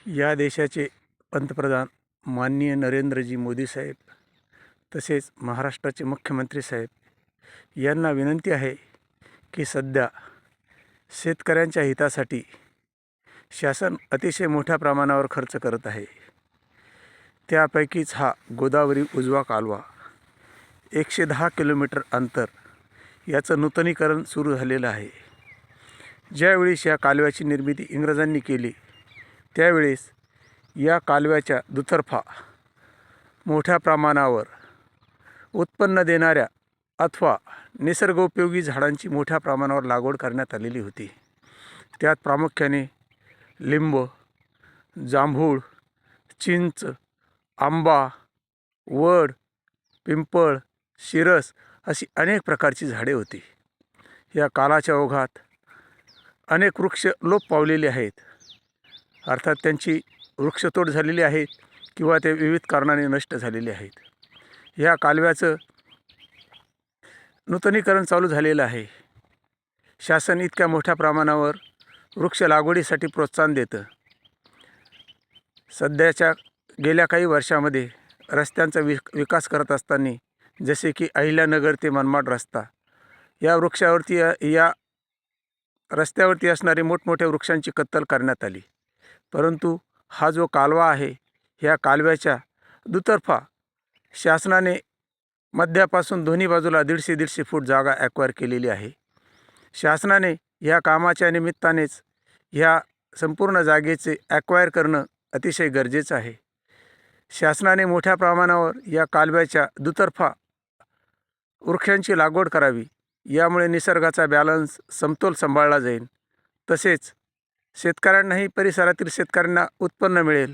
या देशाचे पंतप्रधान माननीय नरेंद्रजी मोदी साहेब तसेच महाराष्ट्राचे मुख्यमंत्री साहेब यांना विनंती आहे की सध्या शेतकऱ्यांच्या हितासाठी शासन अतिशय मोठ्या प्रमाणावर खर्च करत आहे। त्यापैकीच हा गोदावरी उजवा कालवा 110 किलोमीटर अंतर याचं नूतनीकरण सुरू झालेलं आहे। ज्यावेळेस या कालव्याची निर्मिती इंग्रजांनी केली त्यावेळेस या कालव्याच्या दुतर्फा मोठ्या प्रमाणावर उत्पन्न देणाऱ्या अथवा निसर्गोपयोगी झाडांची मोठ्या प्रमाणावर लागवड करण्यात आलेली होती। त्यात प्रामुख्याने लिंब, जांभूळ, चिंच, आंबा, वड, पिंपळ, शिरस अशी अनेक प्रकारची झाडे होती। या कालाच्या ओघात अनेक वृक्ष लोप पावलेले आहेत, अर्थात त्यांची वृक्षतोड झालेली आहे किंवा ते विविध कारणाने नष्ट झालेले आहेत। या कालव्याचं नूतनीकरण चालू झालेलं आहे। शासन इतक्या मोठ्या प्रमाणावर वृक्ष लागवडीसाठी प्रोत्साहन देतं। सध्याच्या गेल्या काही वर्षामध्ये रस्त्यांचा विकास करत असताना जसे की अहिल्यानगर ते मनमाड रस्ता या या रस्त्यावरती असणारे मोठमोठ्या वृक्षांची कत्तल करण्यात आली, परंतु हा जो कालवा आहे ह्या कालव्याच्या दुतर्फा शासनाने मध्यापासून दोन्ही बाजूला 150-150 फूट जागा ॲक्वायर केलेली आहे। शासनाने ह्या कामाच्या निमित्तानेच ह्या संपूर्ण जागेचे ॲक्वायर करणं अतिशय गरजेचं आहे। शासनाने मोठ्या प्रमाणावर या कालव्याच्या दुतर्फा वृक्षांची लागवड करावी, यामुळे निसर्गाचा बॅलन्स समतोल सांभाळला जाईल। तसेच शेतकऱ्यांनाही, परिसरातील शेतकऱ्यांना उत्पन्न मिळेल,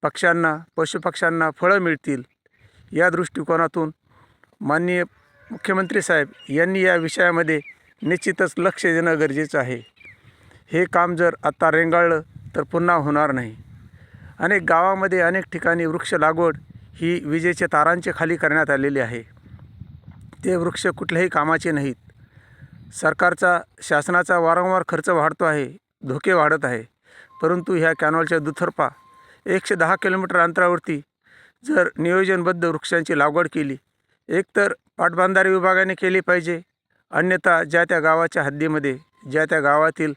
पक्ष्यांना, पशुपक्ष्यांना फळं मिळतील। या दृष्टिकोनातून माननीय मुख्यमंत्री साहेब यांनी या विषयामध्ये निश्चितच लक्ष देणं गरजेचं आहे। हे काम जर आता रेंगाळलं तर पुन्हा होणार नाही। अनेक गावामध्ये अनेक ठिकाणी वृक्ष लागवड ही विजेच्या तारांच्या खाली करण्यात आलेली आहे। ते वृक्ष कुठल्याही कामाचे नाहीत। सरकारचा, शासनाचा वारंवार खर्च वाढतो आहे, धोके वाढत आहे, परंतु ह्या कॅनॉलच्या दुतर्फा 110 किलोमीटर अंतरावरती जर नियोजनबद्ध वृक्षांची लागवड केली, एकतर पाटबंधारे विभागाने केली पाहिजे, अन्यथा ज्या त्या गावाच्या हद्दीमध्ये ज्या त्या गावातील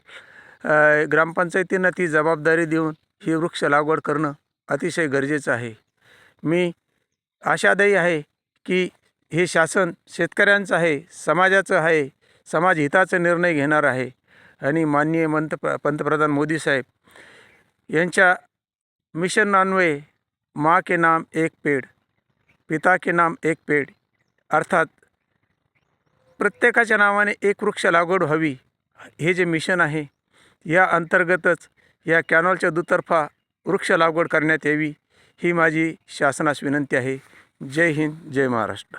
ग्रामपंचायतींना ती जबाबदारी देऊन ही वृक्ष लागवड करणं अतिशय गरजेचं आहे। मी आशादायी आहे की हे शासन शेतकऱ्यांचं आहे, समाजाचं आहे, समाजहिताचा निर्णय घेणार आहे आणि माननीय पंतप्रधान मोदी साहेब यांच्या मिशन अन्वये माँ के नाम एक पेड़, पिता के नाम एक पेड़, अर्थात प्रत्येकाच्या नावाने एक वृक्ष लागवड व्हावी, हे जे मिशन आहे या अंतर्गतच या कॅनॉलच्या दुतर्फा वृक्ष लागवड करण्यात यावी, ही माझी शासनास विनंती आहे। जय हिंद, जय महाराष्ट्र।